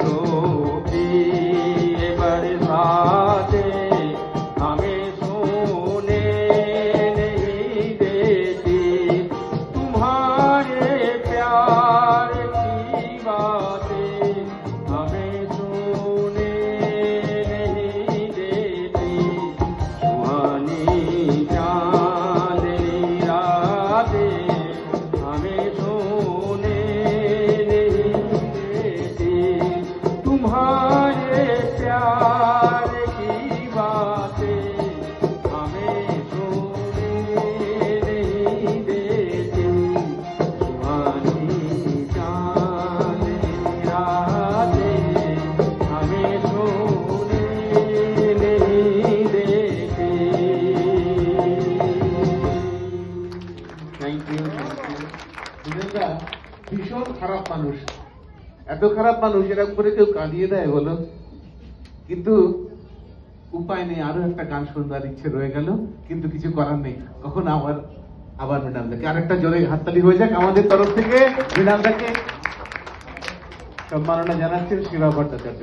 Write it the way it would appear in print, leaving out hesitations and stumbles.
जो भी बरसाते हमें सोने नहीं देती, तुम्हारे प्यार की बातें हमें सोने नहीं देती। सुहानी चांदनी रातें हमें सोने नहीं देती, तुम्हारे प्यार की बातें हमें सोने नहीं देती। सुहानी चांदनी रातें हमें सोने नहीं देती। Thank you. সুজনদা ভীষণ খারাপ মানুষ, এত খারাপ মানুষ এরকম করে কেউ কাঁদিয়ে দেয় বলো? কিন্তু উপায় নেই, আরো একটা গান শুনবার ইচ্ছে রয়ে গেল, কিন্তু কিছু করার নেই। কখন আবার মৃণালদাকে আরেকটা জোরে হাততালি হয়ে যাক আমাদের তরফ থেকে। মৃণালদাকে সম্মাননা জানাচ্ছেন শিবা ভট্টাচার্য।